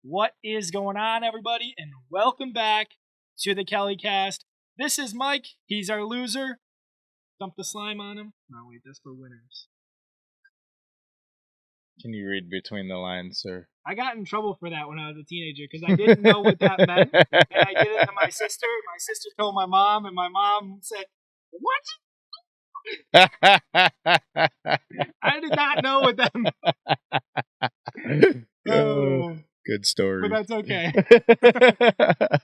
What is going on, everybody? And welcome back to the KellyCast. This is Mike. He's our loser. Dump the slime on him. No, wait, that's for winners. Can you read between the lines, sir? I got in trouble for that when I was a teenager because I didn't know what that meant. And I did it to my sister. My sister told my mom, and my mom said, "What?" I did not know what that meant. Oh, good story. But that's okay.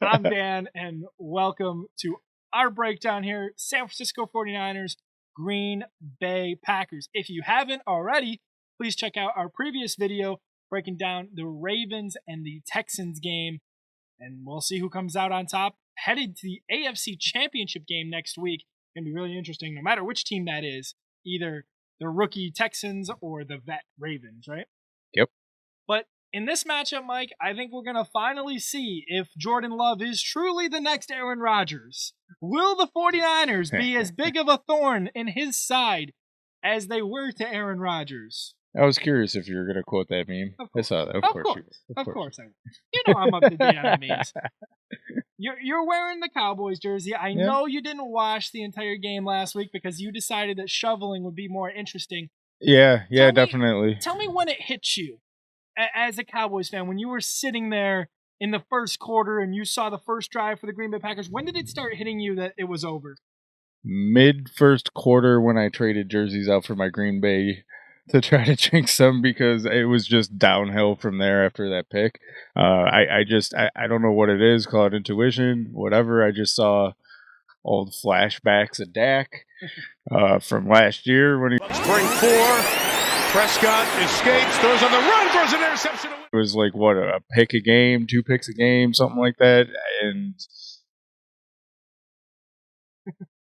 I'm Dan, and welcome to our breakdown here. San Francisco 49'ers, Green Bay Packers. If you haven't already, please check out our previous video breaking down the Ravens and the Texans game, and we'll see who comes out on top. Headed to the AFC Championship game next week. Going to be really interesting, no matter which team that is, either the rookie Texans or the vet Ravens, right? Yep. But in this matchup, Mike, I think we're going to finally see if Jordan Love is truly the next Aaron Rodgers. Will the 49ers be as big of a thorn in his side as they were to Aaron Rodgers? I was curious if you were going to quote that meme. I saw that. Of course you will. Of course I will. You know I'm up to date on the memes. You're wearing the Cowboys jersey. I know you didn't watch the entire game last week because you decided that shoveling would be more interesting. Yeah, definitely. Tell me when it hit you as a Cowboys fan, when you were sitting there in the first quarter and you saw the first drive for the Green Bay Packers. When did it start hitting you that it was over? Mid first quarter when I traded jerseys out for my Green Bay to try to jinx them because it was just downhill from there after that pick. I don't know what it is, call it intuition, whatever. I just saw old flashbacks of Dak from last year when he spring 4. Prescott escapes, throws on the run, throws an interception. It was like what, a pick a game, 2 picks a game, something like that, and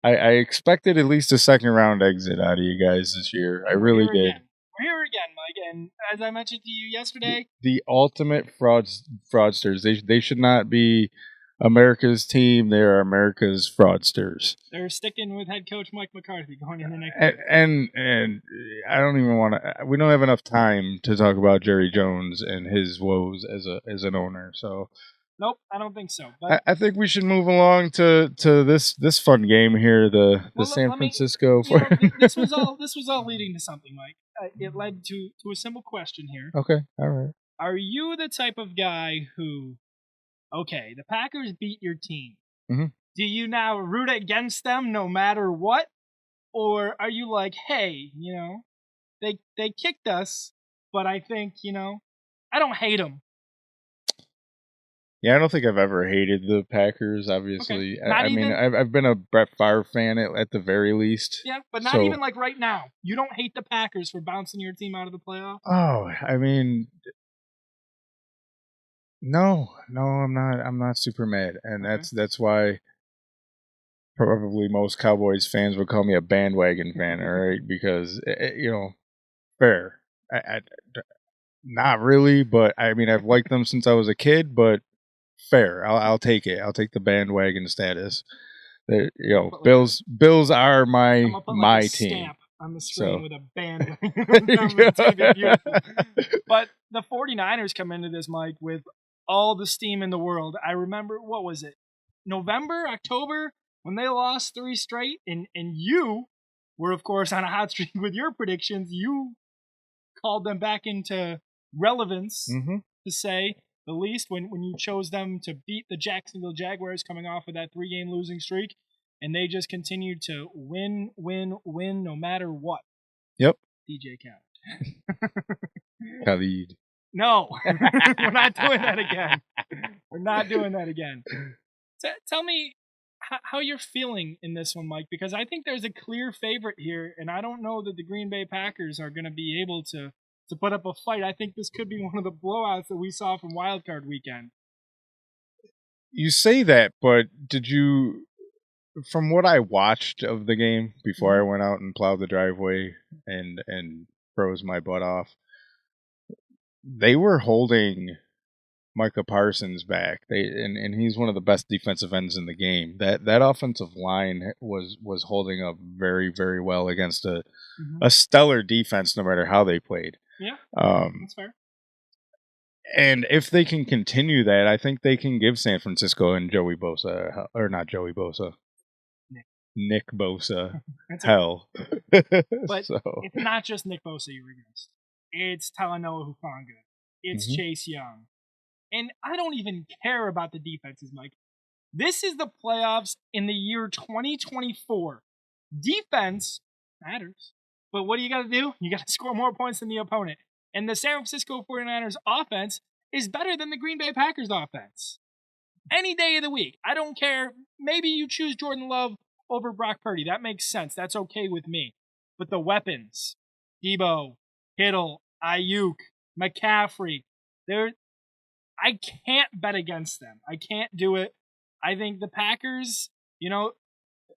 I expected at least a second round exit out of you guys this year. I really did. We're here again, Mike, and as I mentioned to you yesterday, the ultimate fraudsters. They should not be America's team. They are America's fraudsters. They're sticking with head coach Mike McCarthy going in the next and I don't even want to. We don't have enough time to talk about Jerry Jones and his woes as an owner. So. Nope, I don't think so. But I think we should move along to this fun game here. The San Francisco. This was all leading to something, Mike. It led to a simple question here. Okay, all right. Are you the type of guy who, okay, the Packers beat your team. Mm-hmm. Do you now root against them no matter what, or are you like, hey, they kicked us, but I think I don't hate them. Yeah, I don't think I've ever hated the Packers, obviously. Okay. I mean, I've been a Brett Favre fan at the very least. Yeah, but not even like right now. You don't hate the Packers for bouncing your team out of the playoffs? Oh, I mean, no, I'm not super mad. And that's why probably most Cowboys fans would call me a bandwagon fan, all right? Because, fair. Not really, but I mean, I've liked them since I was a kid, but fair. I'll take it. I'll take the bandwagon status. Bills are my team. Stamp on the screen with a bandwagon. But the 49ers come into this, Mike, with all the steam in the world. I remember, what was it? November, October, when they lost 3 straight, and you were, of course, on a hot streak with your predictions. You called them back into relevance, to say the least, when you chose them to beat the Jacksonville Jaguars coming off of that 3-game losing streak, and they just continued to win no matter what. Yep. DJ Khaled. Khalid. No, we're not doing that again. We're not doing that again. Tell me how you're feeling in this one, Mike, because I think there's a clear favorite here, and I don't know that the Green Bay Packers are going to be able to put up a fight. I think this could be one of the blowouts that we saw from Wild Card Weekend. You say that, but did you, from what I watched of the game before I went out and plowed the driveway and froze my butt off, they were holding Micah Parsons back. And he's one of the best defensive ends in the game. That offensive line was holding up very, very well against a stellar defense, no matter how they played. Yeah, that's fair. And if they can continue that, I think they can give San Francisco and Joey Bosa, or not Joey Bosa, Nick Bosa, hell. But so. it's not just Nick Bosa you're against. It's Talanoa Hufanga. It's Chase Young. And I don't even care about the defenses, Mike. This is the playoffs in the year 2024. Defense matters. But what do you got to do? You got to score more points than the opponent. And the San Francisco 49ers offense is better than the Green Bay Packers offense. Any day of the week. I don't care. Maybe you choose Jordan Love over Brock Purdy. That makes sense. That's okay with me. But the weapons, Debo, Kittle, Ayuk, McCaffrey, I can't bet against them. I can't do it. I think the Packers,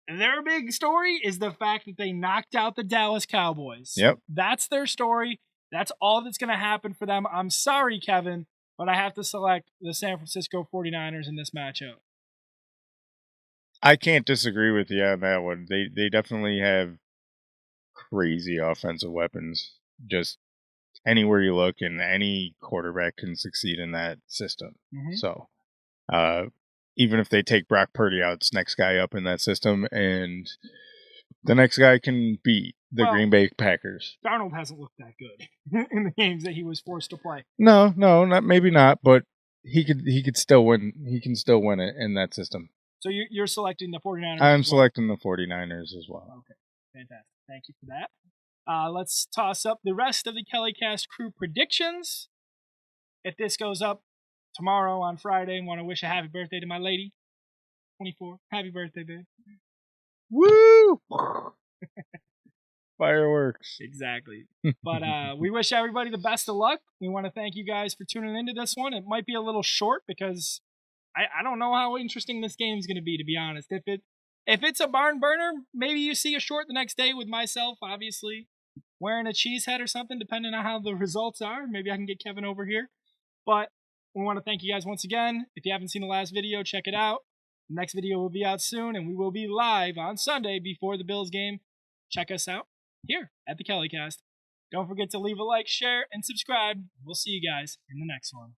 their big story is the fact that they knocked out the Dallas Cowboys. Yep. That's their story. That's all that's going to happen for them. I'm sorry, Kevin, but I have to select the San Francisco 49ers in this matchup. I can't disagree with you on that one. They definitely have crazy offensive weapons. Just anywhere you look, and any quarterback can succeed in that system. So, even if they take Brock Purdy out, it's next guy up in that system, and the next guy can beat the Green Bay Packers. Darnold hasn't looked that good in the games that he was forced to play. No, maybe not, but he could still win. He can still win it in that system. So you're selecting the 49ers? I'm selecting the 49ers as well. Okay, fantastic. Thank you for that. Let's toss up the rest of the KellyCast crew predictions. If this goes up tomorrow on Friday, want to wish a happy birthday to my lady. 24. Happy birthday, babe. Woo! Fireworks. Exactly. But we wish everybody the best of luck. We want to thank you guys for tuning into this one. It might be a little short because I don't know how interesting this game is going to be, to be honest. If it's a barn burner, maybe you see a short the next day with myself, obviously, wearing a cheese head or something, depending on how the results are. Maybe I can get Kevin over here. But we want to thank you guys once again. If you haven't seen the last video, check it out. The next video will be out soon, and we will be live on Sunday before the Bills game. Check us out here at the KellyCast. Don't forget to leave a like, share, and subscribe. We'll see you guys in the next one.